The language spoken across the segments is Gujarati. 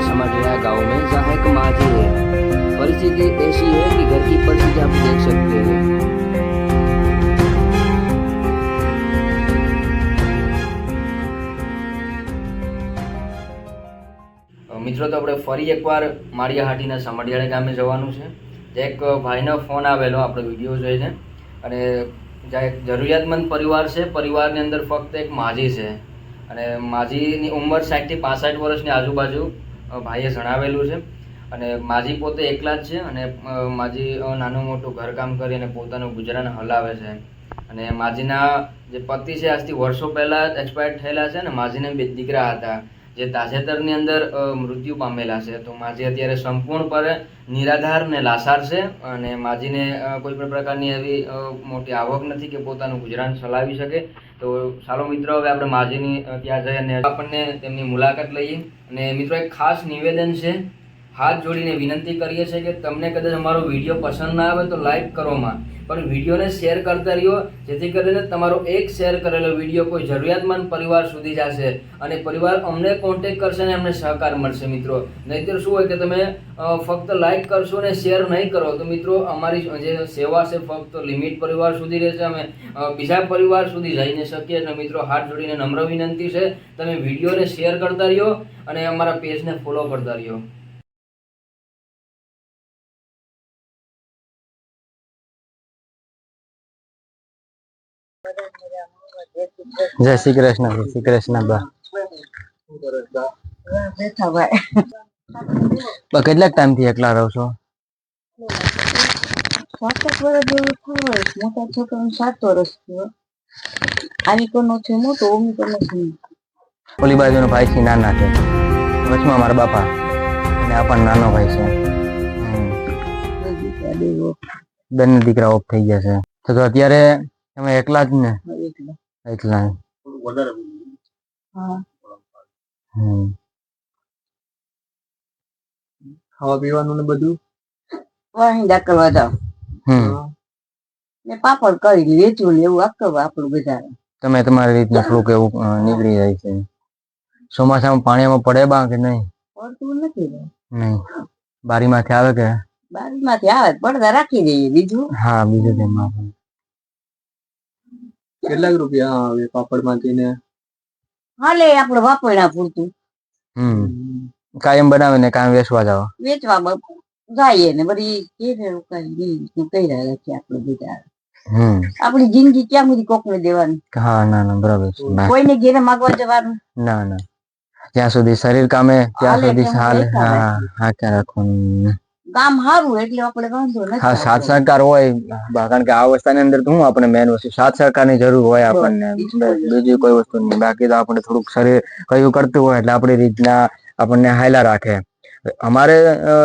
समढ़िया गांव में जहाँ एक माझी है। परिस्थिति ऐसी है कि घर की परिस्थिति आप देख सकते हैं। મિત્રો તો આપણે ફરી એકવાર માળિયાહાટીના સમઢિયાળા ગામે જવાનું છે. જે એક ભાઈનો ફોન આવેલો આપણે વિડીયો જોઈને, અને જ્યાં એક જરૂરિયાતમંદ પરિવાર છે. પરિવારની અંદર ફક્ત એક માજી છે, અને માજીની ઉંમર 60 થી 65 વર્ષની આજુબાજુ ભાઈએ જણાવેલું છે. અને માજી પોતે એકલા જ છે, અને માજી નાનું મોટું ઘરકામ કરી અને પોતાનું ગુજરાન હલાવે છે. અને માજીના જે પતિ છે આજથી વર્ષો પહેલાં એક્સપાયર થયેલા છે, અને માજીને 2 દીકરા હતા જે તાજેતરની અંદર મૃત્યુ પામેલા છે. તો માજી અત્યારે સંપૂર્ણપણે નિરાધાર ને લાચાર છે, અને માજીને કોઈ પણ પ્રકારની એવી મોટી આવક નથી કે પોતાનું ગુજરાન ચલાવી શકે. તો ચાલો મિત્રો, હવે આપણે માજીની ત્યાં જઈએ અને આપણને તેમની મુલાકાત લઈએ. અને મિત્રો, એક ખાસ નિવેદન છે, હાથ જોડીને વિનંતી કરીએ છીએ કે તમને કદાચ અમારો વિડીયો પસંદ ના આવે તો લાઈક કરો માં, પણ વિડીયોને શેર કરતા રહ્યો, જેથી કરીને તમારો એક શેર કરેલો વિડીયો કોઈ જરૂરિયાતમંદ પરિવાર સુધી જશે અને પરિવાર અમને કોન્ટેક્ટ કરશે અને અમને સહકાર મળશે મિત્રો. નહીંતર શું હોય કે તમે ફક્ત લાઈક કરશો અને શેર નહીં કરો તો મિત્રો અમારી જે સેવા છે ફક્ત લિમિટ પરિવાર સુધી રહેશે, અમે બીજા પરિવાર સુધી જઈ ન શકીએ. એટલે મિત્રો, હાથ જોડીને નમ્ર વિનંતી છે, તમે વિડીયોને શેર કરતા રહ્યો અને અમારા પેજને ફોલો કરતા રહ્યો. જય શ્રી કૃષ્ણ. જય શ્રી કૃષ્ણ. બા કેટલાક ટાઈમ થી એકલા રહો છો? 7 વર્ષ જેવું થયું. મોટા છોકરાને 7 વર્ષ થયો. આવી કોનો છે મોટો, ઓમી કોનો છે. ઓલી બાજુનો ભાઈ છે નાના છે, વચમાં મારા બાપા, અને આ પણ નાનો ભાઈ છે. બંને દીકરા ઓફ થઈ ગયા છે. તો અત્યારે તમે એકલા જ ને? એકલા. ખાવા પીવાનું ને બધું વાહિંદા કરવા જાવ ને પાપડ કરી વેચવું ને એવું આખું આપણું બધા. તમે તમારી રીતના થોડુંક એવું નીકળી જાય છે. ચોમાસામાં પાણીમાં પડે બા કે નહીં? પડતું નથી. નહીં, બારીમાંથી આવે કે? બારીમાંથી આવે, પડદા રાખી દઈએ બીજું. હા, બીજું તેમાં કેટલાક રૂપિયા આવે પાપડ માંથી ને? હાલે આપણે વાપરણા પૂરતું. કાયમ બનાવે ને કાયમ વેચવા જાવ? વેચવા જઈએ ને બધી કઈ રહ્યા છે આપણે બધા. આપણી જિંદગી ક્યાં સુધી કોકને દેવાની? હા, ના ના, બરાબર છે. કોઈને ઘેરે માગવા જવાનું? ના ના, જ્યાં સુધી શરીર કામે ત્યાં સુધી હાલ. હા, ક્યાં રાખવાનું. કામ સારું એટલે આપણે વાંધો નથી. હા, સાથ સહકાર હોય, કારણ કે આ અવસ્થાની અંદર તો હું આપણે મેન વસ્તુ સાથ સહકારની જરૂર હોય આપણને, બીજી કોઈ વસ્તુ નહીં. બાકી તો આપણે થોડુંક શરીર કયું કરતું હોય એટલે આપણી રીતના આપણને હાયલા રાખે. અમારે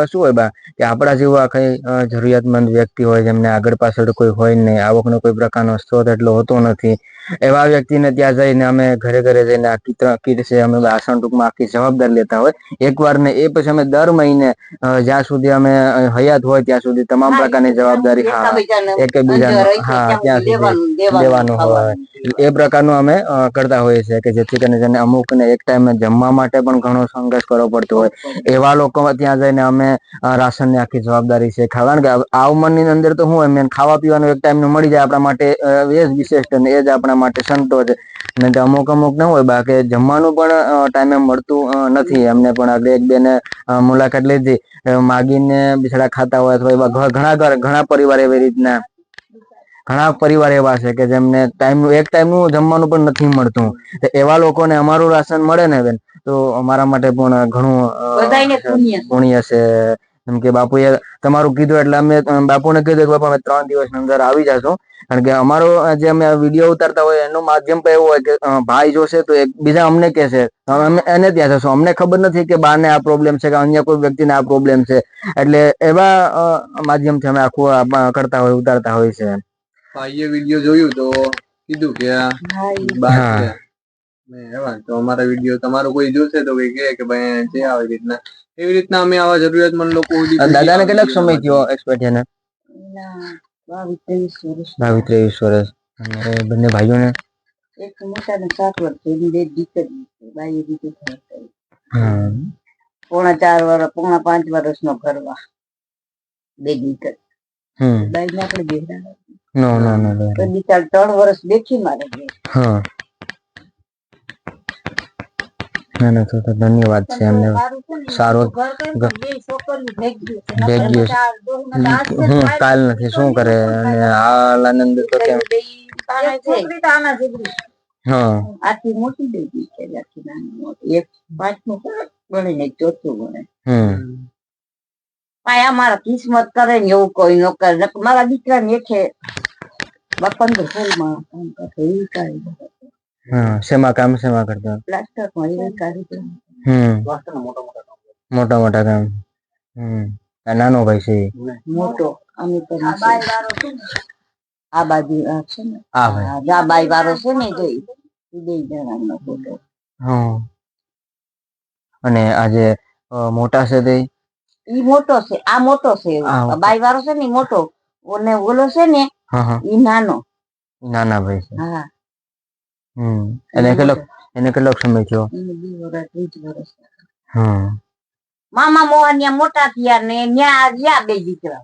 શું હોય બા કે આપણા જેવા કઈ જરૂરિયાતમંદ વ્યક્તિ હોય જેમને આગળ પાછળ કોઈ હોય નહીં, આવકનો કોઈ પ્રકારનો સ્ત્રોત એટલો હોતો નથી, એવા વ્યક્તિને ત્યાં જઈને અમે ઘરે ઘરે જઈને કીટ છે અમે આસન ટૂંકમાં આખી જવાબદારી લેતા હોય એકવાર ને. એ પછી અમે દર મહિને જ્યાં સુધી અમે હયાત હોય ત્યાં સુધી તમામ પ્રકારની જવાબદારી એકબીજાને ત્યાં સુધી દેવાનું હોય એ પ્રકારનું અમે કરતા હોઈએ છીએ કે જેથી કરીને જેને અમુકને એક ટાઈમે જમવા માટે પણ ઘણો સંઘર્ષ કરવો પડતો હોય એવા લોકો ત્યાં જઈને અમે રાશનની આખી જવાબદારી છે. કારણ કે આ ઉંમરની અંદર તો શું હોય, ખાવા પીવાનું એક ટાઈમ નું મળી જાય આપણા માટે એ જ વિશેષ ને એ જ આપણા માટે સંતોષ. ને અમુક ના હોય બાકી જમવાનું પણ ટાઈમે મળતું નથી. એમને પણ આગળ એક બે ને મુલાકાત લીધી, માગીને બિછડા ખાતા હોય અથવા ઘણા પરિવાર એવી રીતના ઘણા પરિવાર એવા છે કે જેમને એક ટાઈમ નું જમવાનું પણ નથી મળતું. એવા લોકોને અમારું રાશન મળે ને બેન તો અમારા માટે પણ ઘણું પુણ્ય છે. એમ કે બાપુએ તમારું કીધું એટલે અમે બાપુને કીધું કે બાપા અમે 3 દિવસની અંદર આવી જશું. કારણ કે અમારો જે અમે વિડીયો ઉતારતા હોય એનું માધ્યમ પણ એવું હોય કે ભાઈ જોશે તો એક બીજા અમને કહેશે, અમે એને ત્યાં જશું. અમને ખબર નથી કે બાને આ પ્રોબ્લેમ છે કે અન્ય કોઈ વ્યક્તિને આ પ્રોબ્લેમ છે, એટલે એવા માધ્યમથી અમે આખું કરતા હોય ઉતારતા હોય છે. ભાઈએ વિડીયો જોયું તો કીધું કે તો અમારા વિડીયો તમારો કોઈ જોશે તો કઈ કે ભાઈ જે આવી રીતના એવી રીતના અમે આવા જરૂરિયાતમંદ લોકો. દાદાને કેટલાક સમય થયો એક્સપર્ટ છે ને? 22-23 વર્ષ. અને બંને ભાઈઓને એક મોટા ને 7 વર્ષ, બે દીકરી, બાઈ દીકરી. પોણા 4 વર્ષ પોણા 5 વર્ષનો કરવા બે દીકરી બાઈને આપણે બેહરા નો નો નો તો બિચાર 3 વર્ષ બેઠી મારે ઘેર. હા ના ના તો ધન્યવાદ છે એમને સારું છે ને, સારું ઘર કરીને તો બે છોકરીઓ ભેગી છે. ભેગ્યું છે. નકર બધા ડોહીમાં તો આજ હું કાલ નથી શું કરે અને હાલ આનંદ તો કેમ બે તાણા છે. છોકરી તો આના જેટલી. હા આથી મોટી બેબી છે આથી નાની મોટી. એક 5મું ભણે ને 4થું ભણે. આ મારા કિસ્મત કરે ને એવું કોઈ ન કરે. નકર મારા દીકરાને એઠે 15-16 માં કામ કરતો એવું કાઢી દે. હા શેમાં કામ શેમાં કરતા પ્લાસ્ટર માં એવું કાઢી દે. મોટા મોટા કામ આ નાનો ભાઈ છે મોટો અમે તો આ બાજુ છે ને આ ભાઈ આ બાઈ વાળો છે ને જોઈ બે જણાનો ફોટો. હા અને આજે મોટા છે તે ઈ મોટો છે આ મોટો છે બાઈ વાળો છે ને ઈ મોટો ઓને ઓલો છે ને ઈ નાનો નાના ભાઈ છે હા એને કેટલો સમય થયો એને 2 વર્ષ 3 વર્ષ. હા મામા મોહન ત્યાં મોટા થયા ને ત્યાં રહ્યા બે દીકરા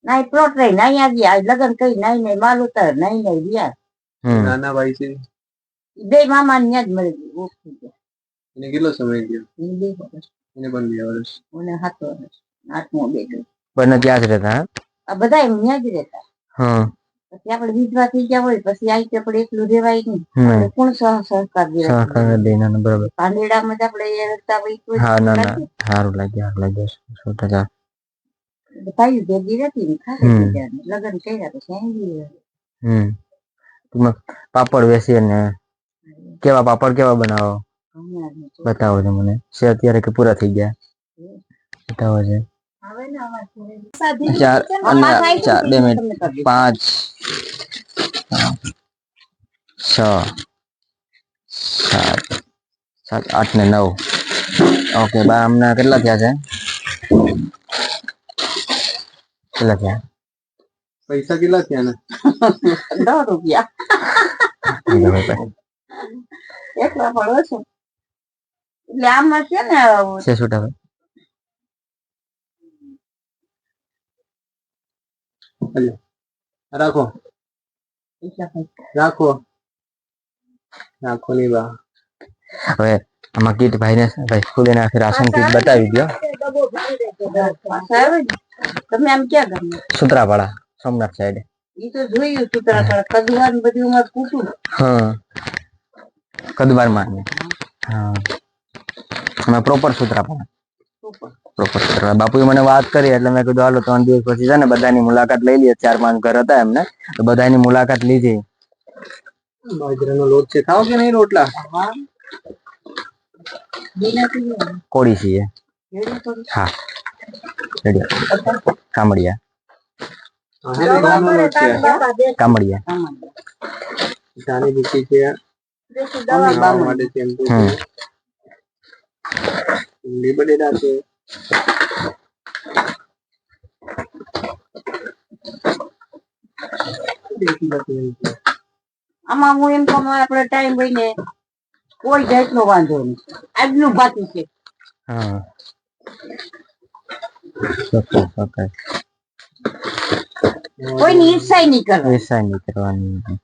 નાઈ પ્લોટ રહી નાઈ ગયા લગ્ન કરી નાઈ નાઈ માલ ઉતાર નાઈ નાઈ રહ્યા. નાના ભાઈ છે બે મામા ને ત્યાં જ મળી ગયું ઓળખી ગયા. એને કેટલો સમય ગયો એને 2 વર્ષ એને પણ 2 વર્ષ મને 7 વર્ષ 8મો બેટો. બંને ત્યાં જ રહેતા આ બધા એમ ત્યાં જ રહેતા. હા પછી આપણે વિધવા થઈ ગયા હોય પછી આવી તો આપણે એકલું રેવાય નહીં. કોણ સહકાર દે બરાબર પાંડેડામાં જ આપણે રહેતા હોય તો હા ના ના સારું લાગ્યું 100%. ભાઈ ભેગી રહેતી ને ખાલી લગ્ન કર્યા પછી આવી પાપડ વેચીએ ને કેવા પાપડ કેવા બનાવો બતાવો છો મને છે અત્યારે કે પૂરા થઈ ગયા બતાવો છે 4 2 મિનિટ 5 6 7 8 ને 9 ઓકે બા હમણાં કેટલા થયા છે કેટલા થયા પૈસા કેટલા થયા ને 10 રૂપિયા એટલા પડો છે એટલે આમાં છે ને છે છૂટા ભાઈ રાખો રાખો રાખો ની બા હવે આમાં કીટ ભાઈને ભાઈ સ્કૂલે નાખી રાશન કીટ બતાવી દો તમે આમ ક્યાં ગમે સુત્રાપાડા સોમનાથ સાઈડ ઈ તો જોયું સુત્રાપાડા કદવાન બધું માં પૂછું હા કદબાર માં હા અમે પ્રોપર સુત્રાપાડા પ્રોપર સુત્રાપાડા બાપુએ મને વાત કરી એટલે મેં કીધું હાલો 3 દિવસ પછી છે ને બધાની મુલાકાત લઈ લઈએ 4-5 ઘર હતા એમને તો બધાની મુલાકાત લીધી. બાજરાનો લોટ છે ખાવ કે નહીં રોટલા કોળી છીએ હા કામડિયા કામડિયા જાની બુકી છે ખાવા માટે શેમ્પુ છે લીંબડેડા છે આમાં હું એમ કહું આપણે ટાઈમ હોય ને કોઈ જાતનો વાંધો નહીં આજનું બાકી છે. હા કોઈની ઈચ્છા નહીં કરવાની ઈચ્છા નહીં કરવાની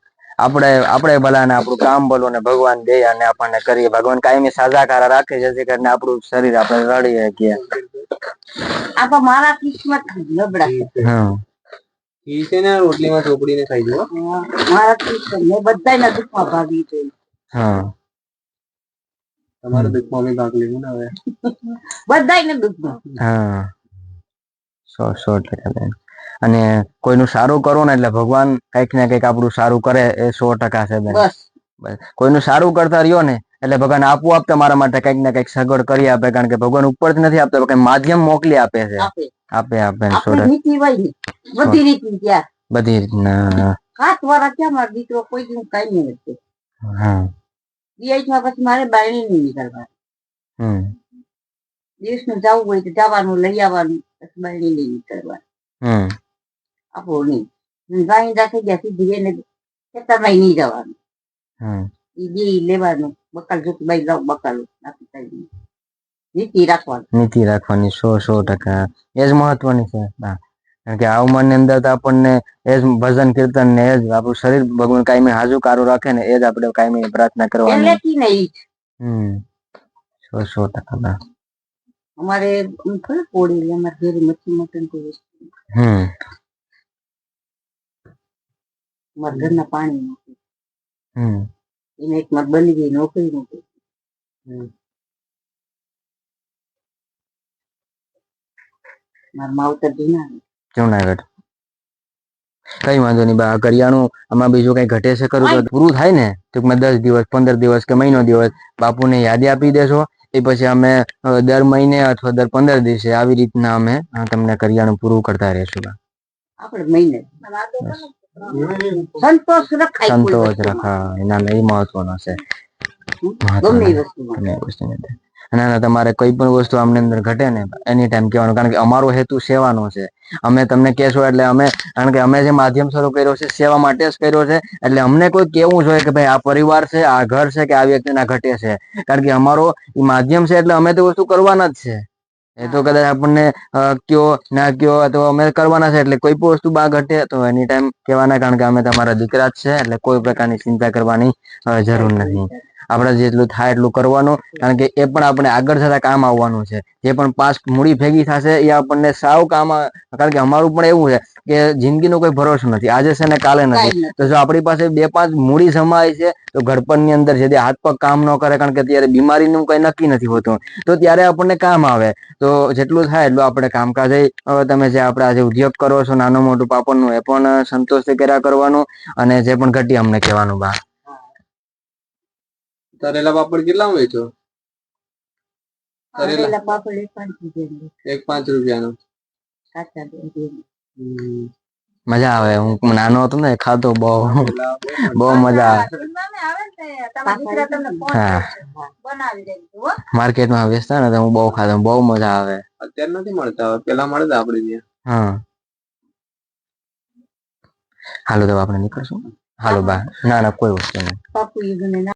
આપણે ભલા ને આપણું કામ ભલું ને ભગવાન દે અને આપણને કરીએ ભગવાન કાયમી સાજાકારા રાખે જેથી કરીને આપણું શરીર આપણે રડીએ કે આ મારા કિસ્મત નબળા હા ઈ છે ને રોટલીમાં ચોપડીને ખાઈ જુઓ મારા કિસ્મત મેં બધાયના દુઃખમાં ભાગી ગઈ. હા તમારે દુઃખમાં બી ભાગ લેવું ને હવે બધાયને દુઃખમાં હા 100% અને કોઈનું સારું કરો ને એટલે ભગવાન કઈક ને કઈક આપણું સારું કરે એ 100% છે બેન. બસ કોઈનું સારું કરતા રહ્યો ને એટલે ભગવાન આપોઆપ તમારા માટે કઈક ને કઈક સગવડ કરી આપે કારણ કે ભગવાન ઉપરથી નથી આપતા કઈ માધ્યમ મોકલી આપે છે આપે આપણી નીતિ હોય ને બધી રીતની ત્યાં બધી રીતના 7 વર્ષ ત્યાં મારો દીકરો કોઈ દિન કાંઈ નહીં નથી. હા દિવાળીમાં પછી મારે બાયણી નહીં નીકળવા દેશનું જવું હોય તો જવાનું લઈ આવવાનું પછી બાયણી નહીં નીકળવા આપણું નહીં બાયણી થઈ ગયા સીધી એને ખેતરમાં નહીં જવાનું એ બી લેવાનું બકાલ જોતું ભાઈ લાવ બકાલ આપી કઈ નીતિ રાખવાનું. નીતિ રાખવાની 100% એ જ મહત્વની છે હા. કારણ કે આ ઉંમરની અંદર તો આપણને એ જ ભજન કીર્તન ને એ જ આપણું શરીર ભગવાન કાયમી હાજુ કારું રાખે ને એ જ આપણે કાયમી પ્રાર્થના કરવાની. પહેલેથી ને ઈ હમ 100% બા. અમારે ખબર પોડી અમારે ઘરે મચ્છી મટન કોઈ વસ્તુ હમ અમારા ઘરના પાણી નથી હમ એને એક માં બની ગઈ નોકરી નથી. મારા માવતર જુનાગઢ કઈ વાંધો નહીં બા. કરિયાણું આમાં બીજું કઈ ઘટે છે ખરું તો પૂરું થાય ને ટૂંકમાં 10 દિવસ 15 દિવસ કે મહિનો દિવસ બાપુને યાદી આપી દેશો એ પછી અમે દર મહિને અથવા દર 15 દિવસે આવી રીતના અમે તમને કરિયાણું પૂરું કરતા રહેશું બા. આપણે મહિને સંતોષ રખાય સંતોષ રખા એના એ મહત્વનો છે. ગમે એ વસ્તુમાં. ના ના તમારે કોઈ પણ વસ્તુ આમની અંદર ઘટે ને એની ટાઈમ કહેવાનું કારણ કે અમારો હેતુ સેવાનો છે. અમે તમને કહેશો એટલે અમે કારણ કે અમે જે માધ્યમ શરૂ કર્યો છે સેવા માટે જ કર્યો છે એટલે અમને કોઈ કેવું જોઈએ કે ભાઈ આ પરિવાર છે આ ઘર છે કે આ વ્યક્તિના ઘટે છે કારણ કે અમારો એ માધ્યમ છે એટલે અમે તો વસ્તુ કરવાના જ છે. એ તો કદાચ આપણને કયો ના કયો તો અમે કરવાના છે એટલે કોઈ પણ વસ્તુ બા ઘટે તો એની ટાઈમ કહેવાના કારણ કે અમે તમારા દીકરા જ છે એટલે કોઈ પ્રકારની ચિંતા કરવાની જરૂર નથી. આપણે જેટલું થાય એટલું કરવાનું કારણ કે એ પણ આપણે આગળ જતા કામ આવવાનું છે. જે પણ પાસ મૂડી ભેગી થશે એ આપણને સાવ કામ કારણ કે અમારું પણ એવું છે કે જિંદગીનો કોઈ ભરોસો નથી આજે છે ને કાલે નથી. તો જો આપણી પાસે 2-5 મૂડી જમાય છે તો ઘડપણની અંદર જે હાથ પગ કામ ન કરે કારણ કે અત્યારે બીમારીનું કઈ નક્કી નથી હોતું તો ત્યારે આપણને કામ આવે. તો જેટલું થાય એટલું આપણે કામકાજ તમે જે આપણે આજે ઉદ્યોગ કરો છો નાનું મોટું પાપડનું એ પણ સંતોષથી કર્યા કરવાનું અને જે પણ ઘટી અમને કહેવાનું બા. તરેલા પાપડ કેટલા વેચો? તરેલા પાપડ 5 રૂપિયાનો. 5 રૂપિયાનો. મજા આવે. હું નાનો હતો ને ખાતો બહુ મજા આવે. માર્કેટમાં વેચતા ને હું બહુ ખાતો બહુ મજા આવે. અત્યારે નથી મળતા પેલા મળતા આપણે ત્યાં. હા હાલો તો આપણે નીકળશું. હાલો બા. ના ના કોઈ વસ્તુ નહીં.